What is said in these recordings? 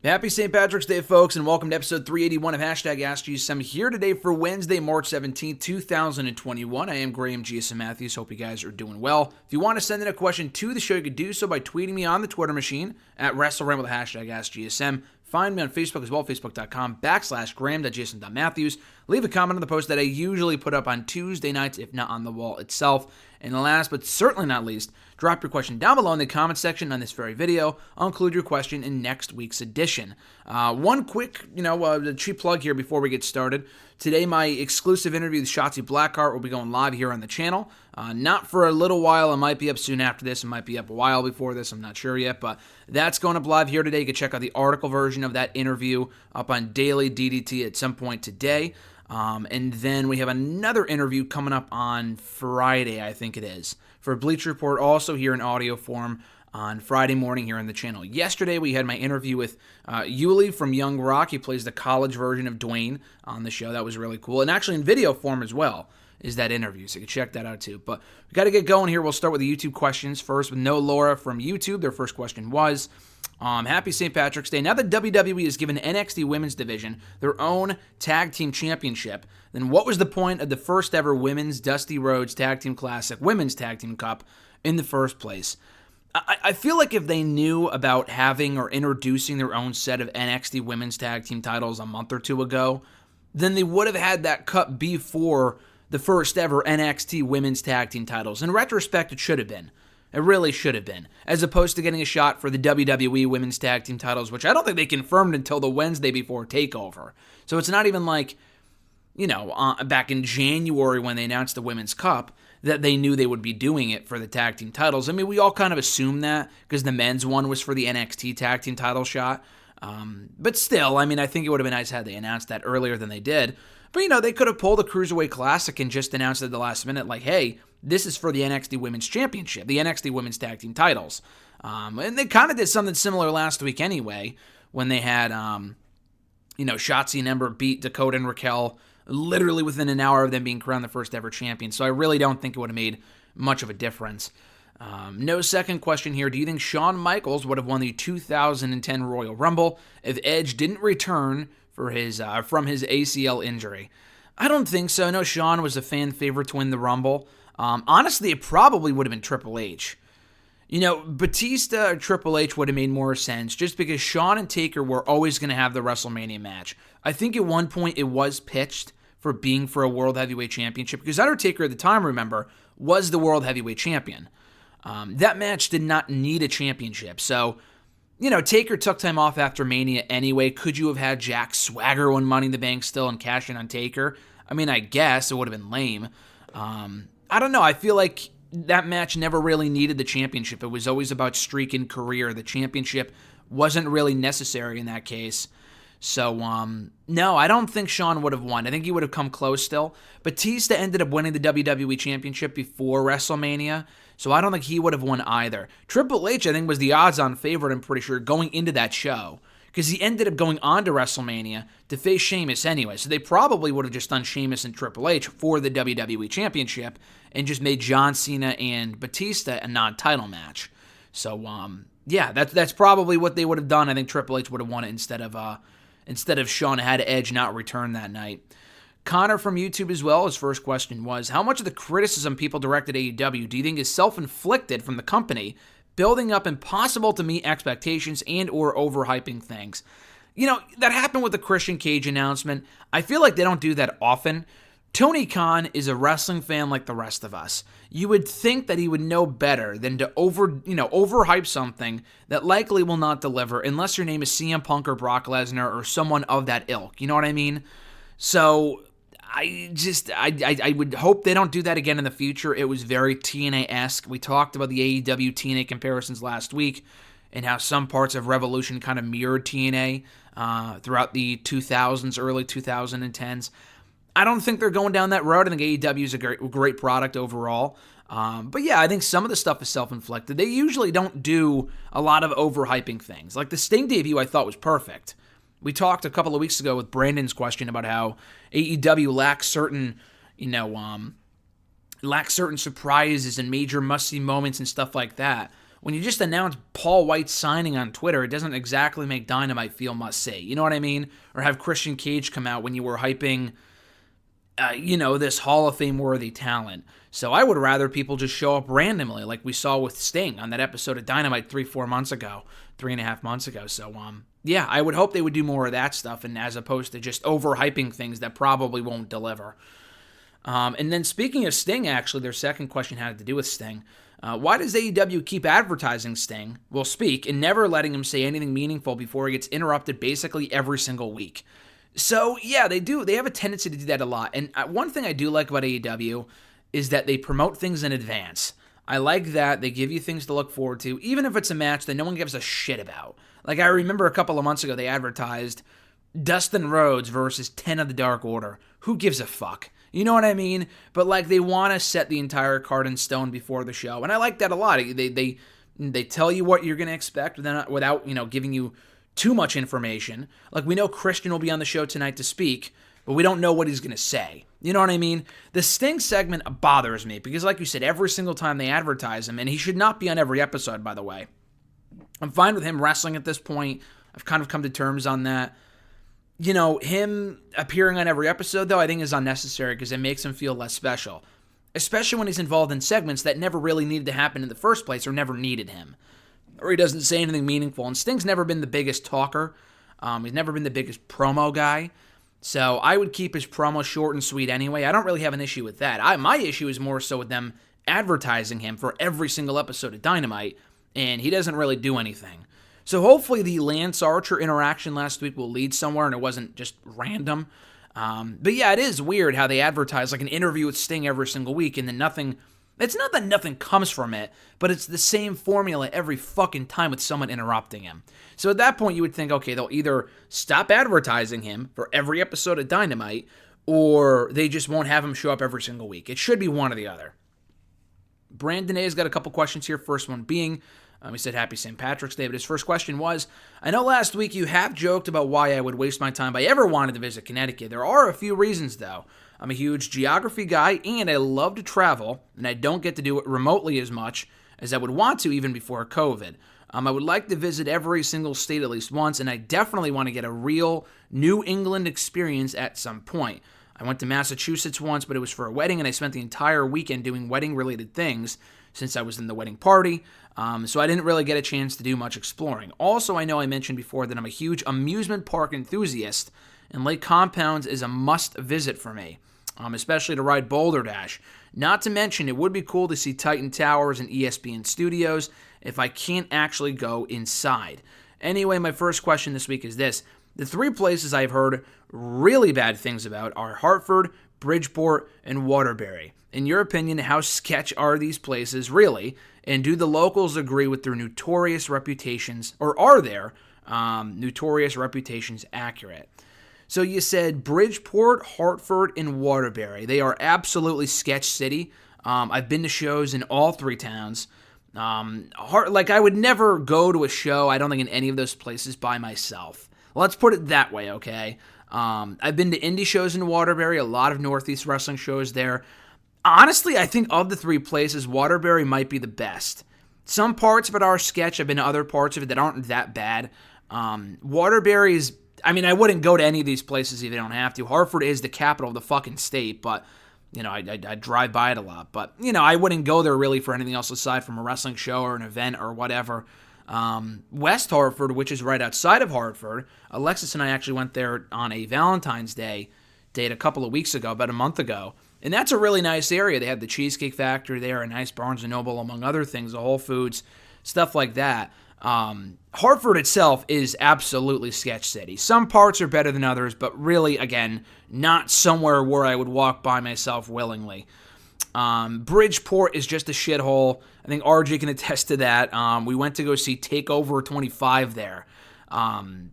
Happy St. Patrick's Day, folks, and welcome to episode 381 of #AskGSM here today for Wednesday, March 17th, 2021. I am Graham GSM Matthews. Hope you guys are doing well. If you want to send in a question to the show, you can do so by tweeting me on the Twitter machine at WrestleRant with the #AskGSM. Find me on Facebook as well, facebook.com/Graham.Jason.Matthews. Leave a comment on the post that I usually put up on Tuesday nights, if not on the wall itself. And last but certainly not least, drop your question down below in the comment section on this very video. I'll include your question in next week's edition. One quick, cheap plug here before we get started. Today, my exclusive interview with Shotzi Blackheart will be going live here on the channel. Not for a little while. It might be up soon after this. It might be up a while before this. I'm not sure yet, but that's going up live here today. You can check out the article version of that interview up on Daily DDT at some point today. And then we have another interview coming up on Friday, I think it is, for Bleacher Report, also here in audio form on Friday morning here on the channel. Yesterday, we had my interview with Yuli from Young Rock. He plays the college version of Dwayne on the show. That was really cool. And actually in video form as well is that interview, so you can check that out too. But we got to get going here. We'll start with the YouTube questions first with No Laura from YouTube. Their first question was, happy St. Patrick's Day. Now that WWE has given NXT Women's Division their own Tag Team Championship, then what was the point of the first ever Women's Dusty Rhodes Tag Team Classic Women's Tag Team Cup in the first place? I feel like if they knew about having or introducing their own set of NXT Women's Tag Team titles a month or two ago, then they would have had that cup before the first ever NXT Women's Tag Team titles. In retrospect, it should have been. It really should have been, as opposed to getting a shot for the WWE Women's Tag Team titles, which I don't think they confirmed until the Wednesday before TakeOver. So it's not even like, back in January when they announced the Women's Cup, that they knew they would be doing it for the tag team titles. I mean, we all kind of assumed that because the men's one was for the NXT tag team title shot. But still, I mean, I think it would have been nice had they announced that earlier than they did. But, they could have pulled the Cruiserweight Classic and just announced at the last minute, like, hey, this is for the NXT Women's Championship, the NXT Women's Tag Team titles. And they kind of did something similar last week anyway, when they had, Shotzi and Ember beat Dakota and Raquel literally within an hour of them being crowned the first ever champion. So I really don't think it would have made much of a difference. No second question here. Do you think Shawn Michaels would have won the 2010 Royal Rumble if Edge didn't return for his from his ACL injury? I don't think so. I know Shawn was a fan favorite to win the Rumble. Honestly, it probably would have been Triple H. Batista or Triple H would have made more sense just because Shawn and Taker were always going to have the WrestleMania match. I think at one point it was pitched for being for a World Heavyweight Championship because Undertaker at the time, remember, was the World Heavyweight Champion. That match did not need a championship. So, Taker took time off after Mania anyway. Could you have had Jack Swagger win Money in the Bank still and cash in on Taker? I mean, I guess it would have been lame. I don't know. I feel like that match never really needed the championship. It was always about streak and career. The championship wasn't really necessary in that case. So, no, I don't think Shawn would have won. I think he would have come close still. Batista ended up winning the WWE Championship before WrestleMania, so I don't think he would have won either. Triple H, I think, was the odds-on favorite, I'm pretty sure, going into that show, because he ended up going on to WrestleMania to face Sheamus anyway, so they probably would have just done Sheamus and Triple H for the WWE Championship and just made John Cena and Batista a non-title match. So, yeah, that's probably what they would have done. I think Triple H would have won it instead of Shawn had Edge not return that night. Connor from YouTube as well, his first question was, how much of the criticism people directed at AEW do you think is self-inflicted from the company, building up impossible-to-meet expectations and or overhyping things? That happened with the Christian Cage announcement. I feel like they don't do that often. Tony Khan is a wrestling fan like the rest of us. You would think that he would know better than to overhype something that likely will not deliver unless your name is CM Punk or Brock Lesnar or someone of that ilk. You know what I mean? So I would hope they don't do that again in the future. It was very TNA-esque. We talked about the AEW TNA comparisons last week and how some parts of Revolution kind of mirrored TNA throughout the 2000s, early 2010s. I don't think they're going down that road. I think AEW is a great product overall. But yeah, I think some of the stuff is self-inflicted. They usually don't do a lot of overhyping things. Like the Sting debut I thought was perfect. We talked a couple of weeks ago with Brandon's question about how AEW lacks certain, lacks certain surprises and major must-see moments and stuff like that. when you just announce Paul White signing on Twitter, it doesn't exactly make Dynamite feel must-see. You know what I mean? Or have Christian Cage come out when you were hyping, this Hall of Fame-worthy talent. So I would rather people just show up randomly, like we saw with Sting on that episode of Dynamite 3.5 months ago. So, I would hope they would do more of that stuff, and as opposed to just overhyping things that probably won't deliver. And then speaking of Sting, actually, their second question had to do with Sting. Why does AEW keep advertising Sting, and never letting him say anything meaningful before he gets interrupted basically every single week? So, yeah, they do. They have a tendency to do that a lot. And one thing I do like about AEW is that they promote things in advance. I like that. They give you things to look forward to, even if it's a match that no one gives a shit about. Like, I remember a couple of months ago, they advertised Dustin Rhodes versus 10 of the Dark Order. Who gives a fuck? You know what I mean? But, like, they want to set the entire card in stone before the show. And I like that a lot. They tell you what you're going to expect without, giving you too much information. Like, we know Christian will be on the show tonight to speak, but we don't know what he's going to say. You know what I mean? The Sting segment bothers me because, like you said, every single time they advertise him, and he should not be on every episode, by the way. I'm fine with him wrestling at this point. I've kind of come to terms on that. Him appearing on every episode, though, I think is unnecessary because it makes him feel less special. Especially when he's involved in segments that never really needed to happen in the first place or never needed him. Or he doesn't say anything meaningful. And Sting's never been the biggest talker. He's never been the biggest promo guy. So I would keep his promo short and sweet anyway. I don't really have an issue with that. My issue is more so with them advertising him for every single episode of Dynamite, and he doesn't really do anything. So hopefully the Lance Archer interaction last week will lead somewhere and it wasn't just random. But yeah, it is weird how they advertise like an interview with Sting every single week and then nothing. It's not that nothing comes from it, but it's the same formula every fucking time with someone interrupting him. So at that point, you would think, okay, they'll either stop advertising him for every episode of Dynamite, or they just won't have him show up every single week. It should be one or the other. Brandon A's got a couple questions here. First one being, he said, Happy St. Patrick's Day, but his first question was, I know last week you have joked about why I would waste my time if I ever wanted to visit Connecticut. There are a few reasons, though. I'm a huge geography guy, and I love to travel, and I don't get to do it remotely as much as I would want to even before COVID. I would like to visit every single state at least once, and I definitely want to get a real New England experience at some point. I went to Massachusetts once, but it was for a wedding, and I spent the entire weekend doing wedding-related things since I was in the wedding party, so I didn't really get a chance to do much exploring. Also, I know I mentioned before that I'm a huge amusement park enthusiast, and Lake Compounds is a must-visit for me, especially to ride Boulder Dash. Not to mention, it would be cool to see Titan Towers and ESPN Studios if I can't actually go inside. Anyway, my first question this week is this. The three places I've heard really bad things about are Hartford, Bridgeport, and Waterbury. In your opinion, how sketch are these places really? And do the locals agree with their notorious reputations, or are their notorious reputations accurate? So you said Bridgeport, Hartford, and Waterbury. They are absolutely sketch city. I've been to shows in all three towns. I would never go to a show, I don't think, in any of those places by myself. Let's put it that way, okay? I've been to indie shows in Waterbury, a lot of Northeast wrestling shows there. Honestly, I think of the three places, Waterbury might be the best. Some parts of it are sketch. I've been to other parts of it that aren't that bad. Waterbury is... I wouldn't go to any of these places if they don't have to. Hartford is the capital of the fucking state, but, I drive by it a lot. But, I wouldn't go there really for anything else aside from a wrestling show or an event or whatever. West Hartford, which is right outside of Hartford, Alexis and I actually went there on a Valentine's Day date a couple of weeks ago, about a month ago. And that's a really nice area. They have the Cheesecake Factory there, a nice Barnes & Noble, among other things, the Whole Foods, stuff like that. Hartford itself is absolutely sketch city. Some parts are better than others, but really, again, not somewhere where I would walk by myself willingly. Bridgeport is just a shithole. I think RJ can attest to that. We went to go see TakeOver 25 there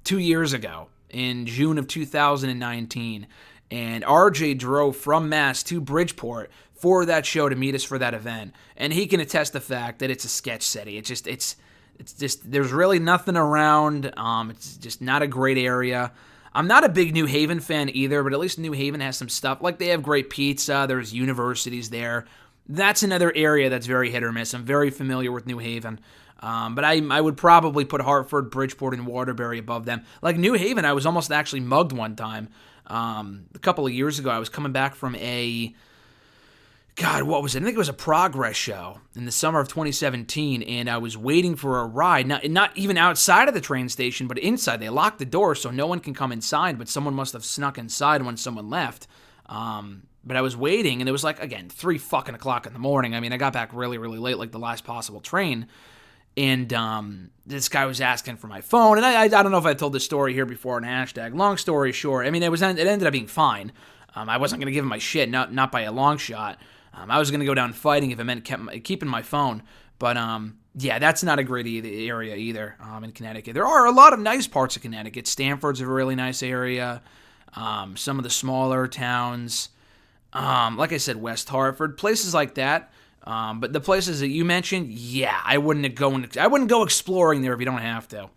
2 years ago in June of 2019. And RJ drove from Mass to Bridgeport for that show to meet us for that event. And he can attest the fact that it's a sketch city. It's just, there's really nothing around. It's just not a great area. I'm not a big New Haven fan either, but at least New Haven has some stuff. Like, they have great pizza. There's universities there. That's another area that's very hit or miss. I'm very familiar with New Haven. But I would probably put Hartford, Bridgeport, and Waterbury above them. Like New Haven, I was almost actually mugged one time. A couple of years ago, I was coming back from what was it? I think it was a Progress show in the summer of 2017, and I was waiting for a ride, not even outside of the train station, but inside. They locked the door so no one can come inside, but someone must have snuck inside when someone left. But I was waiting, and it was like, again, 3 fucking o'clock in the morning. I mean, I got back really, really late, like the last possible train, and this guy was asking for my phone, and I don't know if I told this story here before on hashtag. Long story short, I mean, it ended up being fine. I wasn't going to give him my shit, not by a long shot. I was going to go down fighting if it meant keeping my phone. But, yeah, that's not a great area either in Connecticut. There are a lot of nice parts of Connecticut. Stanford's a really nice area. Some of the smaller towns. Like I said, West Hartford. Places like that. But the places that you mentioned, yeah, I wouldn't go exploring there if you don't have to.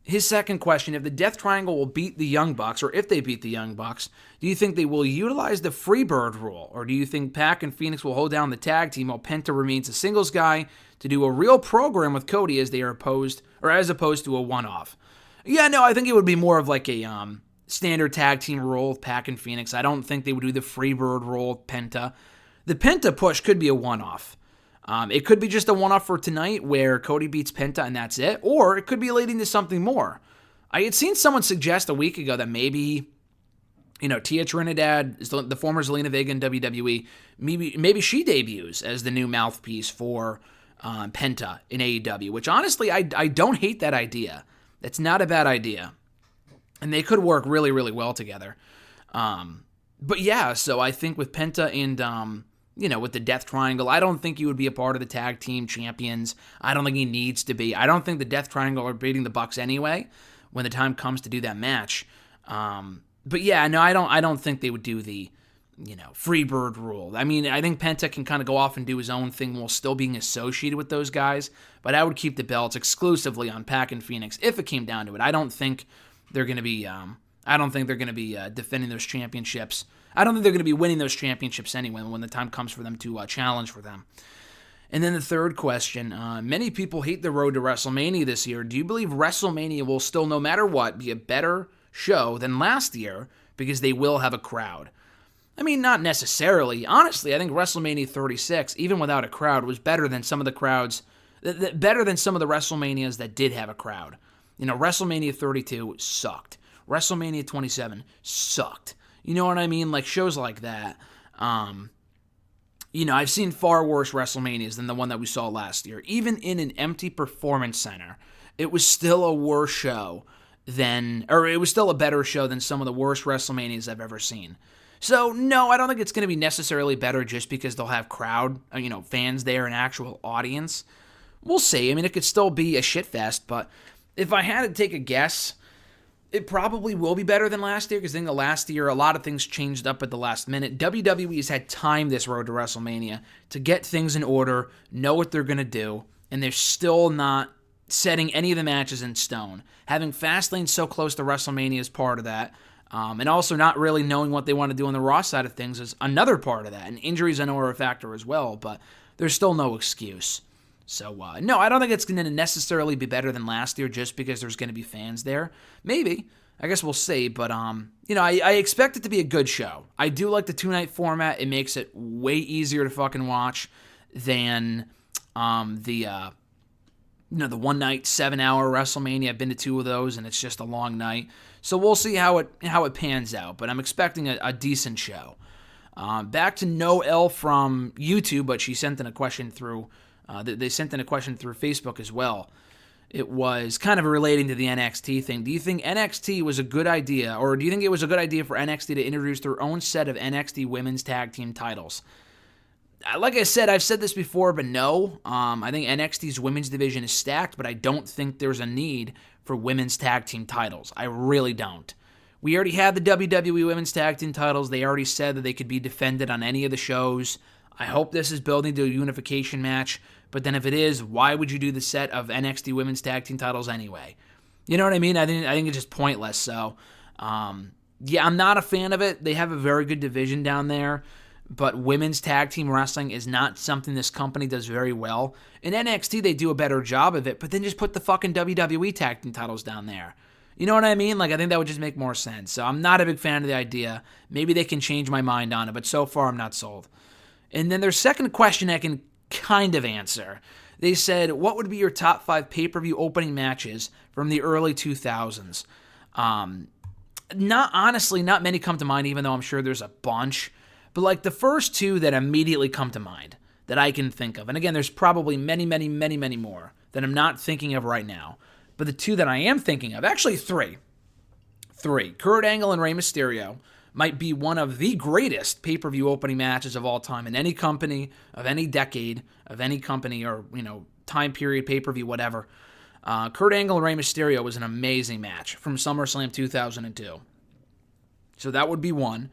His second question, if the Death Triangle will beat the Young Bucks, or if they beat the Young Bucks, do you think they will utilize the Freebird rule? Or do you think Pac and Phoenix will hold down the tag team while Penta remains a singles guy to do a real program with Cody as opposed to a one-off? Yeah, no, I think it would be more of like a standard tag team rule with Pac and Phoenix. I don't think they would do the Freebird rule with Penta. The Penta push could be a one-off. It could be just a one-off for tonight where Cody beats Penta and that's it, or it could be leading to something more. I had seen someone suggest a week ago that maybe, Tia Trinidad is the former Zelina Vega in WWE. Maybe she debuts as the new mouthpiece for Penta in AEW, which honestly, I don't hate that idea. That's not a bad idea. And they could work really, really well together. But yeah, so I think with Penta and with the Death Triangle, I don't think he would be a part of the tag team champions. I don't think he needs to be. I don't think the Death Triangle are beating the Bucks anyway when the time comes to do that match. But yeah, no, I don't think they would do the, Freebird rule. I mean, I think Penta can kind of go off and do his own thing while still being associated with those guys, but I would keep the belts exclusively on Pac and Phoenix if it came down to it. I don't think they're going to be defending those championships. I don't think they're going to be winning those championships anyway when the time comes for them to challenge for them. And then the third question, many people hate the road to WrestleMania this year. Do you believe WrestleMania will still, no matter what, be a better show than last year because they will have a crowd? I mean, not necessarily. Honestly, I think WrestleMania 36, even without a crowd, was better than some of the WrestleManias that did have a crowd. WrestleMania 32 sucked. WrestleMania 27 sucked. You know what I mean? Like shows like that. I've seen far worse WrestleManias than the one that we saw last year. Even in an empty performance center, it was still a worse show it was still a better show than some of the worst WrestleManias I've ever seen. So, no, I don't think it's going to be necessarily better just because they'll have crowd, fans there, an actual audience. We'll see. I mean, it could still be a shitfest, but if I had to take a guess, it probably will be better than last year because I think the last year, a lot of things changed up at the last minute. WWE has had time this road to WrestleMania to get things in order, know what they're going to do, and they're still not setting any of the matches in stone. Having Fastlane so close to WrestleMania is part of that, and also not really knowing what they want to do on the Raw side of things is another part of that. And injuries, I know, are a factor as well, but there's still no excuse. So, no, I don't think it's going to necessarily be better than last year just because there's going to be fans there. Maybe. I guess we'll see. But, I expect it to be a good show. I do like the 2-night format. It makes it way easier to fucking watch than the 1-night, 7-hour WrestleMania. I've been to 2 of those, and it's just a long night. So we'll see how it pans out. But I'm expecting a decent show. Back to Noelle from YouTube, but she sent in a question through... They sent in a question through Facebook as well. It was kind of relating to the NXT thing. Do you think NXT was a good idea, or do you think it was a good idea for NXT to introduce their own set of NXT women's tag team titles? Like I said, I've said this before, but no. I think NXT's women's division is stacked, but I don't think there's a need for women's tag team titles. I really don't. We already have the WWE women's tag team titles. They already said that they could be defended on any of the shows. I hope this is building to a unification match, but then if it is, why would you do the set of NXT women's tag team titles anyway? You know what I mean? I think it's just pointless. So, I'm not a fan of it. They have a very good division down there, but women's tag team wrestling is not something this company does very well. In NXT, they do a better job of it, but then just put the fucking WWE tag team titles down there. You know what I mean? Like, I think that would just make more sense. So I'm not a big fan of the idea. Maybe they can change my mind on it, but so far I'm not sold. And then their second question I can kind of answer. They said, what would be your top 5 pay-per-view opening matches from the early 2000s? Not many come to mind, even though I'm sure there's a bunch. But like the first 2 that immediately come to mind that I can think of. And again, there's probably many, many, many, many more that I'm not thinking of right now. But the 2 that I am thinking of, actually 3. Kurt Angle and Rey Mysterio might be one of the greatest pay-per-view opening matches of all time in any company, of any decade, of any company, or, time period, pay-per-view, whatever. Kurt Angle and Rey Mysterio was an amazing match from SummerSlam 2002. So that would be 1.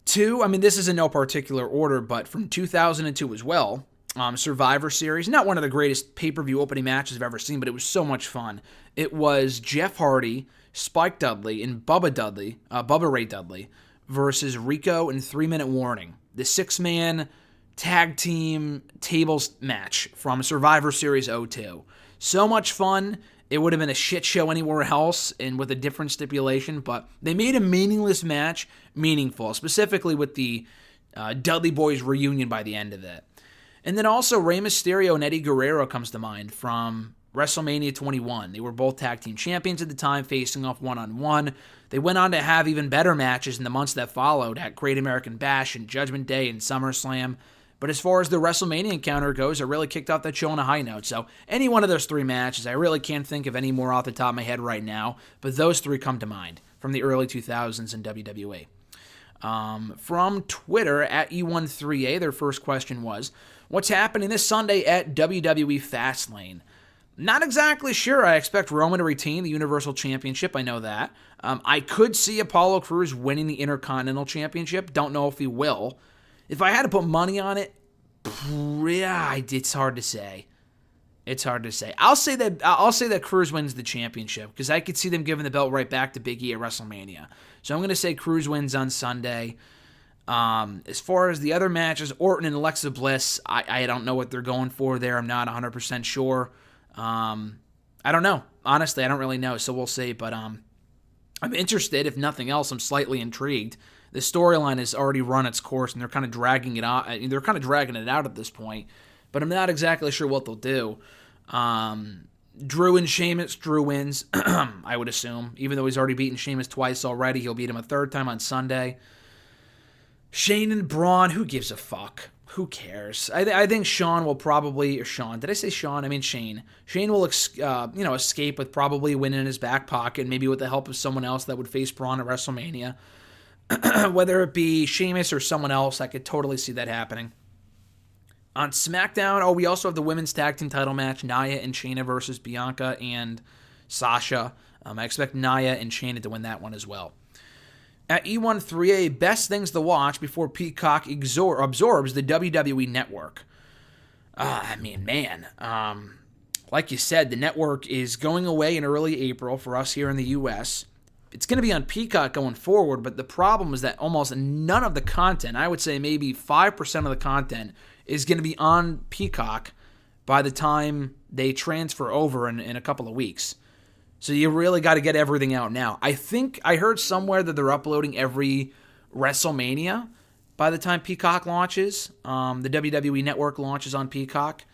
2, this is in no particular order, but from 2002 as well, Survivor Series, not one of the greatest pay-per-view opening matches I've ever seen, but it was so much fun. It was Jeff Hardy, Spike Dudley, and Bubba Ray Dudley versus Rico and 3 Minute Warning. The 6-man tag team tables match from Survivor Series 02. So much fun. It would have been a shit show anywhere else and with a different stipulation, but they made a meaningless match meaningful, specifically with the Dudley Boys reunion by the end of it. And then also Rey Mysterio and Eddie Guerrero comes to mind from WrestleMania 21. They were both tag team champions at the time, facing off one-on-one. They went on to have even better matches in the months that followed at Great American Bash and Judgment Day and SummerSlam. But as far as the WrestleMania encounter goes, it really kicked off that show on a high note. So any one of those 3 matches, I really can't think of any more off the top of my head right now, but those 3 come to mind from the early 2000s in WWE. From Twitter, at E13A, their first question was, what's happening this Sunday at WWE Fastlane? Not exactly sure. I expect Roman to retain the Universal Championship. I know that. I could see Apollo Crews winning the Intercontinental Championship. Don't know if he will. If I had to put money on it, it's hard to say. I'll say that Crews wins the championship because I could see them giving the belt right back to Big E at WrestleMania. So I'm going to say Crews wins on Sunday. As far as the other matches, Orton and Alexa Bliss, I don't know what they're going for there. I'm not 100% sure. I don't know. Honestly, I don't really know, so we'll see. But I'm interested. If nothing else, I'm slightly intrigued. The storyline has already run its course, and they're kind of dragging it out. They're kind of dragging it out at this point, but I'm not exactly sure what they'll do. Drew and Sheamus. Drew wins, I would assume. Even though he's already beaten Sheamus twice already, he'll beat him a 3rd time on Sunday. Shane and Braun, who gives a fuck? Who cares? I think Sean will probably, or Sean, did I say Sean? I mean Shane. Shane will, escape with probably a win in his back pocket, maybe with the help of someone else that would face Braun at WrestleMania. Whether it be Sheamus or someone else, I could totally see that happening. On SmackDown, we also have the women's tag team title match, Nia and Shayna versus Bianca and Sasha. I expect Nia and Shayna to win that one as well. At E13A, best things to watch before Peacock absorbs the WWE network. Like you said, the network is going away in early April for us here in the U.S. It's going to be on Peacock going forward, but the problem is that almost none of the content, I would say maybe 5% of the content, is going to be on Peacock by the time they transfer over in a couple of weeks. So you really got to get everything out now. I think I heard somewhere that they're uploading every WrestleMania by the time Peacock launches. The WWE Network launches on Peacock.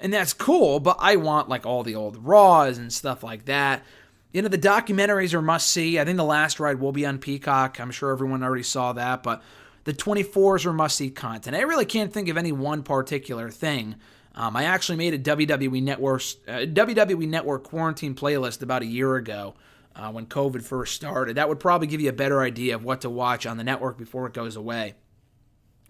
And that's cool, but I want like all the old Raws and stuff like that. The documentaries are must-see. I think The Last Ride will be on Peacock. I'm sure everyone already saw that, but the 24s are must-see content. I really can't think of any one particular thing. I actually made a WWE Network quarantine playlist about a year ago when COVID first started. That would probably give you a better idea of what to watch on the network before it goes away.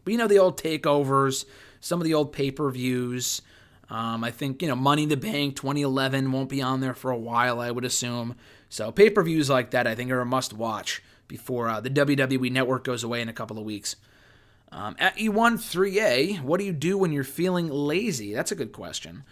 But the old takeovers, some of the old pay-per-views. I think, Money in the Bank 2011 won't be on there for a while, I would assume. So pay-per-views like that, I think, are a must-watch before the WWE Network goes away in a couple of weeks. At E13A, what do you do when you're feeling lazy? That's a good question.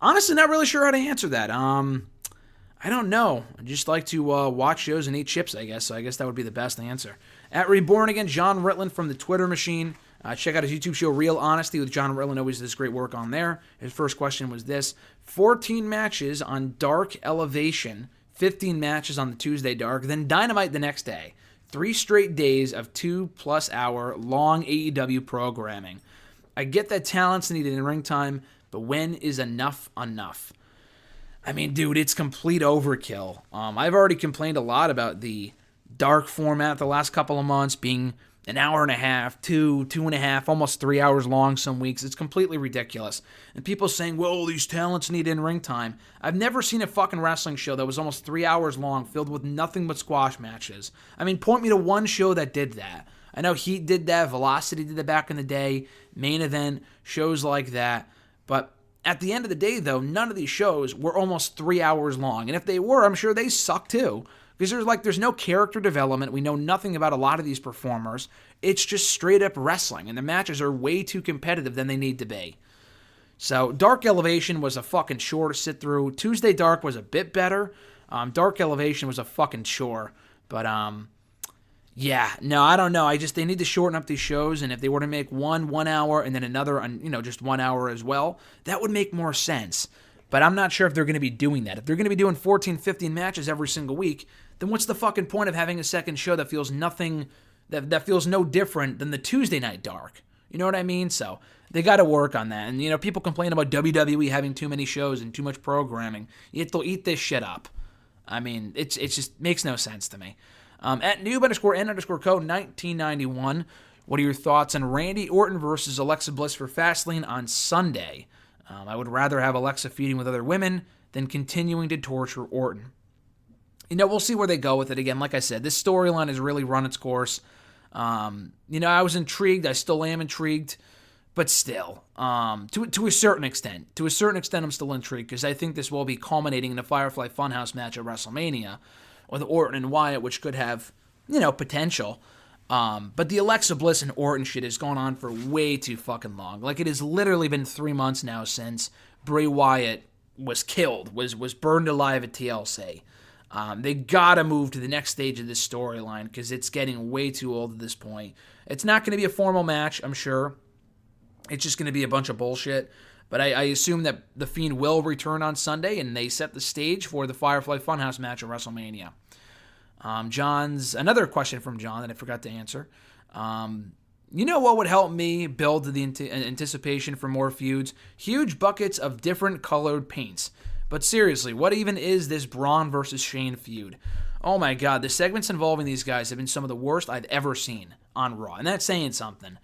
Honestly, not really sure how to answer that. I don't know. I just like to watch shows and eat chips, I guess. So I guess that would be the best answer. At Reborn Again, John Ritland from the Twitter machine. Check out his YouTube show, Real Honesty, with John Rillen. Always does great work on there. His first question was this: 14 matches on Dark Elevation, 15 matches on the Tuesday Dark, then Dynamite the next day. 3 straight days of 2+ hour long AEW programming. I get that talent's needed in ring time, but when is enough enough? I mean, dude, it's complete overkill. I've already complained a lot about the Dark format the last couple of months being an hour and a half, 2.5, almost 3 hours long some weeks. It's completely ridiculous. And people saying, well, these talents need in-ring time. I've never seen a fucking wrestling show that was almost 3 hours long, filled with nothing but squash matches. I mean, point me to one show that did that. I know Heat did that, Velocity did that back in the day, Main Event, shows like that. But at the end of the day, though, none of these shows were almost 3 hours long. And if they were, I'm sure they suck too. Because there's no character development. We know nothing about a lot of these performers. It's just straight up wrestling, and the matches are way too competitive than they need to be. So Dark Elevation was a fucking chore to sit through. Tuesday Dark was a bit better. Dark Elevation was a fucking chore. But yeah, no, I don't know. They need to shorten up these shows, and if they were to make 1 hour and then another, just 1 hour as well, that would make more sense. But I'm not sure if they're going to be doing that. If they're going to be doing 14, 15 matches every single week, then what's the fucking point of having a second show that feels that feels no different than the Tuesday Night Dark? You know what I mean? So they got to work on that. And, people complain about WWE having too many shows and too much programming. They'll eat this shit up. I mean, it just makes no sense to me. At noob_n_co 1991, what are your thoughts on Randy Orton versus Alexa Bliss for Fastlane on Sunday? I would rather have Alexa feuding with other women than continuing to torture Orton. We'll see where they go with it. Again, like I said, this storyline has really run its course. I was intrigued. I still am intrigued. But still, to a certain extent. To a certain extent, I'm still intrigued because I think this will be culminating in a Firefly Funhouse match at WrestleMania with Orton and Wyatt, which could have, potential. But the Alexa Bliss and Orton shit has gone on for way too fucking long. Like, it has literally been 3 months now since Bray Wyatt was killed, was burned alive at TLC. They gotta move to the next stage of this storyline because it's getting way too old at this point. It's not going to be a formal match, I'm sure. It's just going to be a bunch of bullshit. But I assume that The Fiend will return on Sunday, and they set the stage for the Firefly Funhouse match at WrestleMania. Another question from John that I forgot to answer. What would help me build the anticipation for more feuds? Huge buckets of different colored paints. But seriously, what even is this Braun versus Shane feud? Oh my god, the segments involving these guys have been some of the worst I've ever seen on Raw. And that's saying something.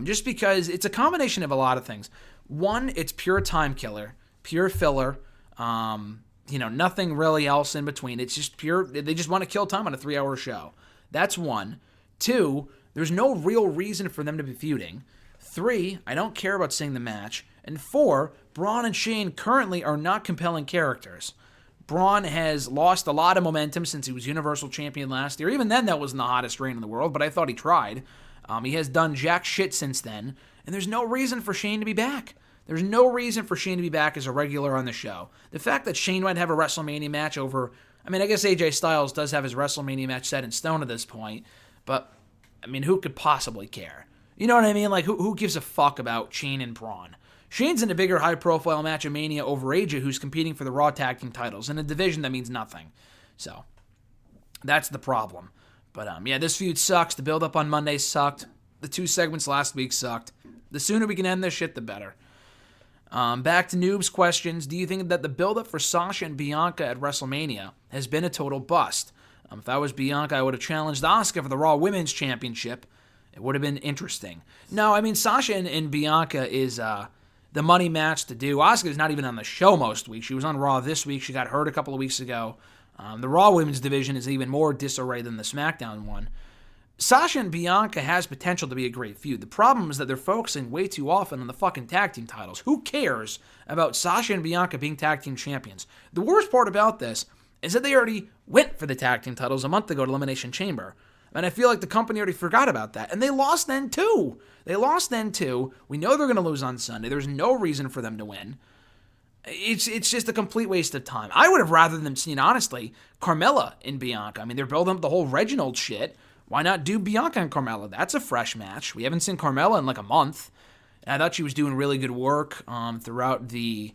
Just because it's a combination of a lot of things. One, it's pure time killer, pure filler. Nothing really else in between. It's just pure, they just want to kill time on a 3-hour show. That's one. Two, there's no real reason for them to be feuding. 3, I don't care about seeing the match. And 4, Braun and Shane currently are not compelling characters. Braun has lost a lot of momentum since he was Universal Champion last year. Even then, that wasn't the hottest reign in the world, but I thought he tried. He has done jack shit since then, and there's no reason for Shane to be back. There's no reason for Shane to be back as a regular on the show. The fact that Shane might have a WrestleMania match over... I guess AJ Styles does have his WrestleMania match set in stone at this point, but, who could possibly care? You know what I mean? Like, who gives a fuck about Shane and Braun? Shane's in a bigger high-profile match of Mania over AJ, who's competing for the Raw Tag Team titles in a division that means nothing. So, that's the problem. But, this feud sucks. The build-up on Monday sucked. The 2 segments last week sucked. The sooner we can end this shit, the better. Back to Noob's questions. Do you think that the build-up for Sasha and Bianca at WrestleMania has been a total bust? If I was Bianca, I would have challenged Asuka for the Raw Women's Championship. It would have been interesting. No, Sasha and Bianca is the money match to do. Asuka's not even on the show most weeks. She was on Raw this week. She got hurt a couple of weeks ago. The Raw Women's division is even more disarray than the SmackDown one. Sasha and Bianca has potential to be a great feud. The problem is that they're focusing way too often on the fucking tag team titles. Who cares about Sasha and Bianca being tag team champions? The worst part about this is that they already went for the tag team titles a month ago at Elimination Chamber. And I feel like the company already forgot about that. And they lost then too. We know they're going to lose on Sunday. There's no reason for them to win. It's just a complete waste of time. I would have rather them seen, honestly, Carmella and Bianca. They're building up the whole Reginald shit. Why not do Bianca and Carmella? That's a fresh match. We haven't seen Carmella in like a month. And I thought she was doing really good work throughout the,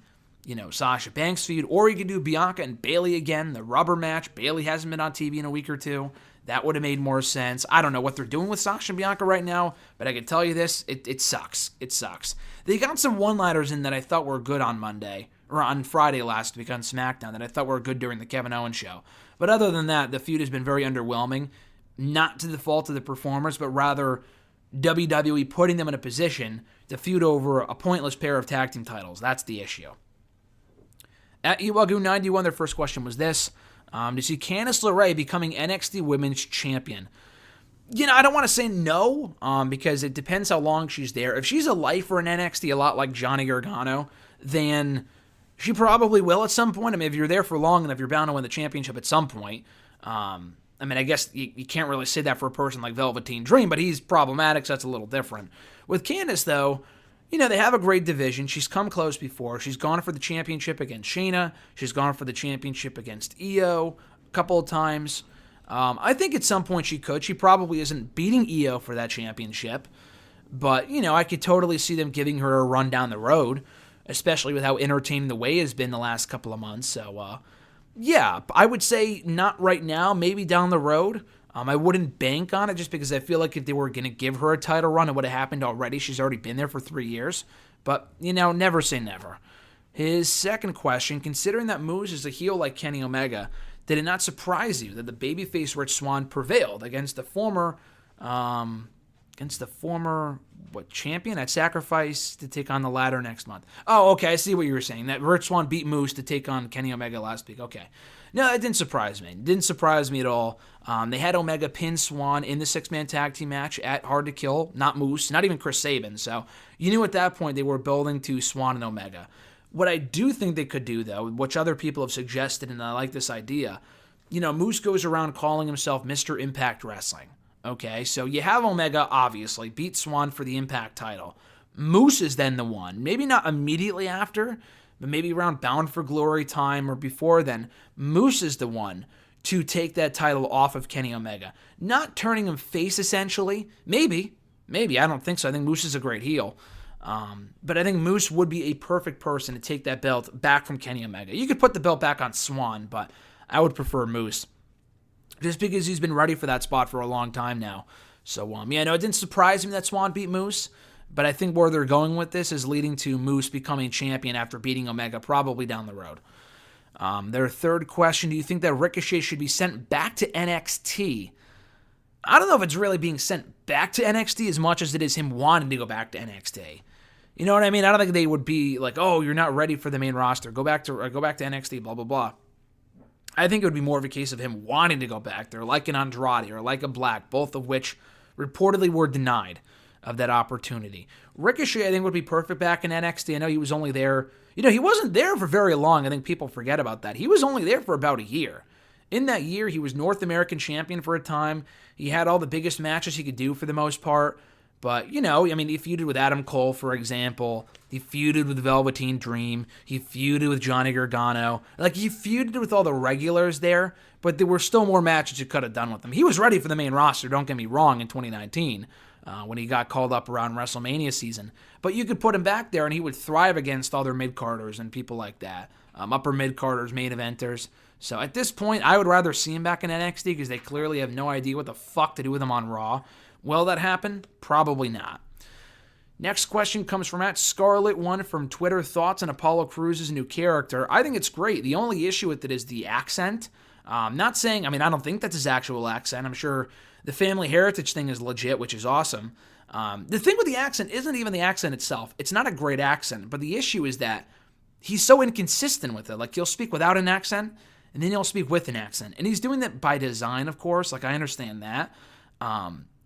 Sasha Banks feud. Or you could do Bianca and Bayley again, the rubber match. Bayley hasn't been on TV in a week or two. That would have made more sense. I don't know what they're doing with Sasha and Bianca right now, but I can tell you this, it sucks. It sucks. They got some one-liners in that I thought were good on Monday, or on Friday last week on SmackDown, that I thought were good during the Kevin Owens show. But other than that, the feud has been very underwhelming, not to the fault of the performers, but rather WWE putting them in a position to feud over a pointless pair of tag team titles. That's the issue. At Iwagu91, their first question was this. Do you see Candice LeRae becoming NXT Women's Champion? I don't want to say no, because it depends how long she's there. If she's a lifer in NXT, a lot like Johnny Gargano, then she probably will at some point. I mean, if you're there for long enough, you're bound to win the championship at some point. I guess you can't really say that for a person like Velveteen Dream, but he's problematic, so that's a little different. With Candice, though, they have a great division. She's come close before. She's gone for the championship against Shayna. She's gone for the championship against Io a couple of times. I think at some point she could. She probably isn't beating Io for that championship. But, I could totally see them giving her a run down the road, especially with how entertaining the way has been the last couple of months. So, yeah, I would say not right now, maybe down the road. I wouldn't bank on it just because I feel like if they were going to give her a title run, it would have happened already. She's already been there for 3 years. But, never say never. His second question, considering that Moose is a heel like Kenny Omega, did it not surprise you that the babyface Rich Swann prevailed against the former champion at Sacrifice to take on the ladder next month? Oh, okay, I see what you were saying. That Rich Swann beat Moose to take on Kenny Omega last week. Okay. No, that didn't surprise me. It didn't surprise me at all. They had Omega pin Swann in the six-man tag team match at Hard to Kill, not Moose, not even Chris Sabin. So you knew at that point they were building to Swann and Omega. What I do think they could do, though, which other people have suggested, and I like this idea, Moose goes around calling himself Mr. Impact Wrestling. Okay, so you have Omega, obviously, beat Swann for the Impact title. Moose is then the one, maybe not immediately after, but maybe around Bound for Glory time or before then, Moose is the one to take that title off of Kenny Omega. Not turning him face, essentially. Maybe. I don't think so. I think Moose is a great heel. But I think Moose would be a perfect person to take that belt back from Kenny Omega. You could put the belt back on Swann, but I would prefer Moose. Just because he's been ready for that spot for a long time now. So, it didn't surprise me that Swann beat Moose, but I think where they're going with this is leading to Moose becoming champion after beating Omega, probably down the road. Their third question, do you think that Ricochet should be sent back to NXT? I don't know if it's really being sent back to NXT as much as it is him wanting to go back to NXT. You know what I mean? I don't think they would be like, oh, you're not ready for the main roster. Go back to NXT, blah, blah, blah. I think it would be more of a case of him wanting to go back there, like an Andrade or like a Black, both of which reportedly were denied of that opportunity. Ricochet, I think, would be perfect back in NXT. I know he was only there, he wasn't there for very long. I think people forget about that. He was only there for about a year. In that year, he was North American champion for a time. He had all the biggest matches he could do for the most part. But, he feuded with Adam Cole, for example. He feuded with Velveteen Dream. He feuded with Johnny Gargano. He feuded with all the regulars there, but there were still more matches you could have done with him. He was ready for the main roster, don't get me wrong, in 2019, when he got called up around WrestleMania season. But you could put him back there, and he would thrive against other mid-carders and people like that. Upper mid-carders, main eventers. So at this point, I would rather see him back in NXT because they clearly have no idea what the fuck to do with him on Raw. Will that happen? Probably not. Next question comes from @Scarlet1 from Twitter. Thoughts on Apollo Crews' new character? I think it's great. The only issue with it is the accent. Not saying, I don't think that's his actual accent. I'm sure the family heritage thing is legit, which is awesome. The thing with the accent isn't even the accent itself. It's not a great accent, but the issue is that he's so inconsistent with it. He'll speak without an accent, and then he'll speak with an accent. And he's doing that by design, of course. I understand that.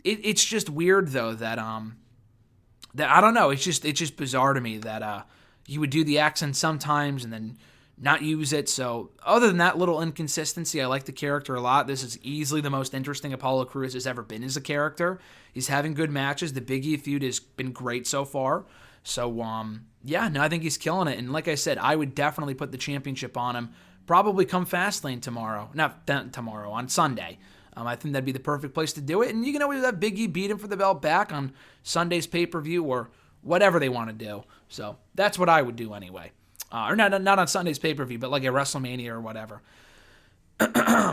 It's just weird though that I don't know. It's just bizarre to me that you would do the accent sometimes and then not use it. So other than that little inconsistency, I like the character a lot. This is easily the most interesting Apollo Crews has ever been as a character. He's having good matches. The Big E feud has been great so far. So I think he's killing it. And like I said, I would definitely put the championship on him. Probably come Fastlane tomorrow. Not tomorrow, on Sunday. I think that'd be the perfect place to do it. And you can always have Big E beat him for the belt back on Sunday's pay-per-view or whatever they want to do. So that's what I would do anyway. Or not on Sunday's pay-per-view, but like at WrestleMania or whatever.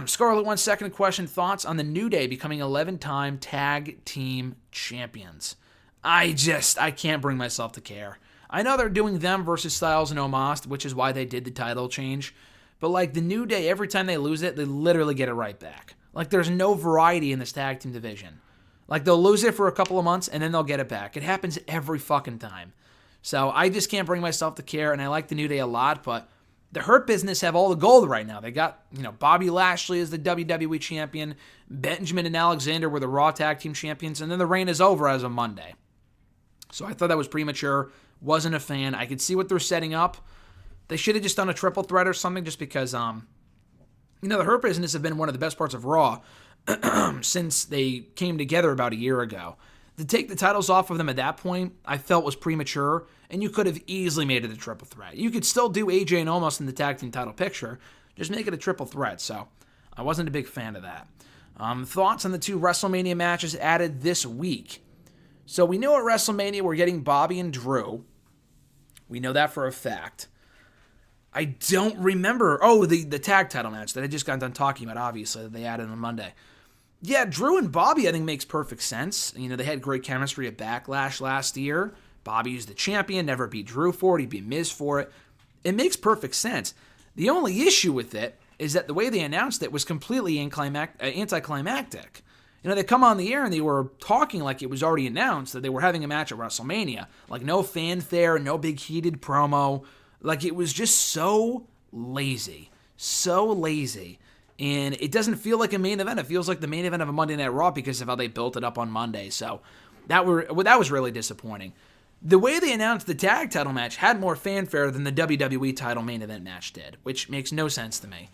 Scarlet, 1 second question. Thoughts on the New Day becoming 11-time tag team champions? I can't bring myself to care. I know they're doing them versus Styles and Omos, which is why they did the title change. But like the New Day, every time they lose it, they literally get it right back. Like there's no variety in this tag team division. Like they'll lose it for a couple of months and then they'll get it back. It happens every fucking time. So I just can't bring myself to care, and I like the New Day a lot, but the Hurt Business have all the gold right now. They got, Bobby Lashley as the WWE champion, Benjamin and Alexander were the Raw tag team champions, and then the reign is over as of Monday. So I thought that was premature. Wasn't a fan. I could see what they're setting up. They should have just done a triple threat or something just because, the Hurt Business have been one of the best parts of Raw since they came together about a year ago. To take the titles off of them at that point, I felt was premature, and you could have easily made it a triple threat. You could still do AJ and Omos in the tag team title picture, just make it a triple threat, so I wasn't a big fan of that. Thoughts on the 2 WrestleMania matches added this week? So we know at WrestleMania we're getting Bobby and Drew. We know that for a fact. I don't remember, the tag title match that I just got done talking about, obviously, that they added on Monday. Yeah, Drew and Bobby, I think, makes perfect sense. They had great chemistry at Backlash last year. Bobby's the champion, never beat Drew for it. He'd be Miz for it. It makes perfect sense. The only issue with it is that the way they announced it was completely anticlimactic. They come on the air and they were talking like it was already announced that they were having a match at WrestleMania. Like, no fanfare, no big heated promo. Like, it was just so lazy. So lazy. And it doesn't feel like a main event. It feels like the main event of a Monday Night Raw because of how they built it up on Monday. So that was really disappointing. The way they announced the tag title match had more fanfare than the WWE title main event match did, which makes no sense to me.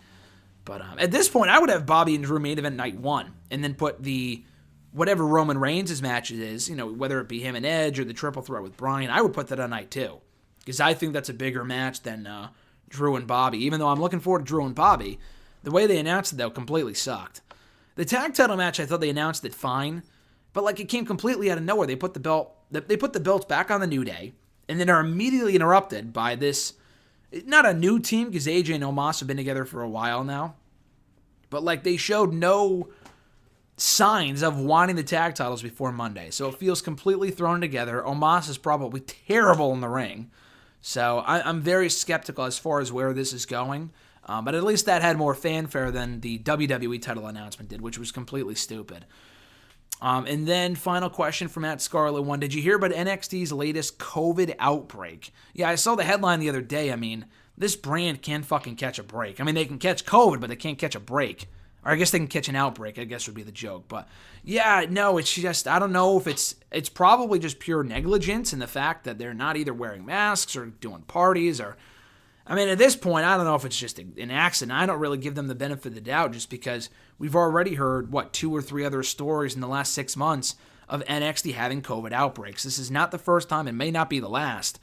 But at this point, I would have Bobby and Drew main event night 1, and then put the whatever Roman Reigns' match is, whether it be him and Edge or the triple threat with Bryan, I would put that on night 2. Because I think that's a bigger match than Drew and Bobby. Even though I'm looking forward to Drew and Bobby, the way they announced it, though, completely sucked. The tag title match, I thought they announced it fine, but like it came completely out of nowhere. They put the belts back on the New Day, and then are immediately interrupted by this, not a new team, because AJ and Omos have been together for a while now, but like they showed no signs of wanting the tag titles before Monday, so it feels completely thrown together. Omos is probably terrible in the ring, so I'm very skeptical as far as where this is going. But at least that had more fanfare than the WWE title announcement did, which was completely stupid. And then final question from @Scarlet 1. Did you hear about NXT's latest COVID outbreak? Yeah, I saw the headline the other day. I mean, this brand can fucking catch a break. I mean, they can catch COVID, but they can't catch a break. Or I guess they can catch an outbreak, I guess would be the joke. But yeah, no, it's just, I don't know if it's probably just pure negligence in the fact that they're not either wearing masks or doing parties or... I mean, at this point, I don't know if it's just an accident. I don't really give them the benefit of the doubt just because we've already heard, 2 or 3 other stories in the last 6 months of NXT having COVID outbreaks. This is not the first time. It may not be the last.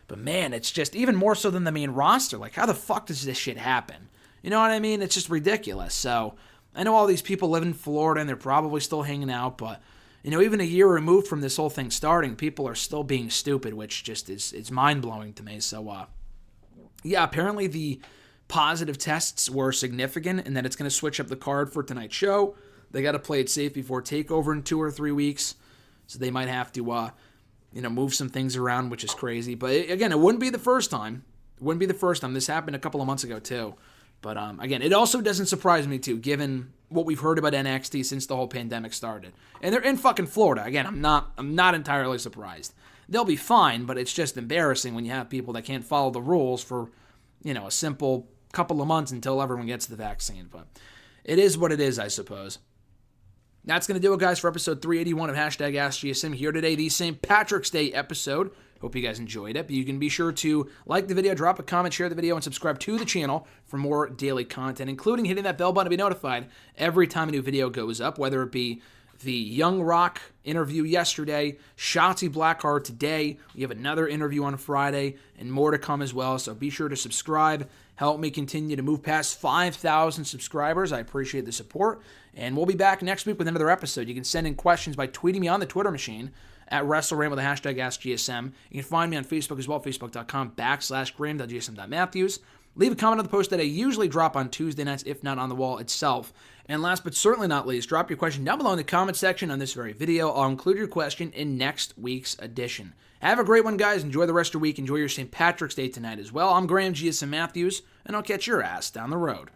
But man, it's just even more so than the main roster. Like, how the fuck does this shit happen? You know what I mean? It's just ridiculous. So, I know all these people live in Florida and they're probably still hanging out, but, even a year removed from this whole thing starting, people are still being stupid, which just is mind-blowing to me. So, yeah, apparently the positive tests were significant and that it's going to switch up the card for tonight's show. They got to play it safe before TakeOver in 2 or 3 weeks, so they might have to, move some things around, which is crazy. But again, it wouldn't be the first time. This happened a couple of months ago too. But again, it also doesn't surprise me too, given what we've heard about NXT since the whole pandemic started. And they're in fucking Florida. Again, I'm not entirely surprised. They'll be fine, but it's just embarrassing when you have people that can't follow the rules for, a simple couple of months until everyone gets the vaccine. But it is what it is, I suppose. That's going to do it, guys, for episode 381 of #AskGSM here today, the St. Patrick's Day episode. Hope you guys enjoyed it. But you can be sure to like the video, drop a comment, share the video, and subscribe to the channel for more daily content, including hitting that bell button to be notified every time a new video goes up, whether it be the Young Rock interview yesterday, Shotzi Blackheart today. We have another interview on Friday and more to come as well. So be sure to subscribe. Help me continue to move past 5,000 subscribers. I appreciate the support. And we'll be back next week with another episode. You can send in questions by tweeting me on the Twitter machine at WrestleRant with the hashtag AskGSM. You can find me on Facebook as well, facebook.com/Graham.gsm.Matthews. Leave a comment on the post that I usually drop on Tuesday nights, if not on the wall itself. And last but certainly not least, drop your question down below in the comment section on this very video. I'll include your question in next week's edition. Have a great one, guys. Enjoy the rest of your week. Enjoy your St. Patrick's Day tonight as well. I'm Graham GSM Matthews, and I'll catch your ass down the road.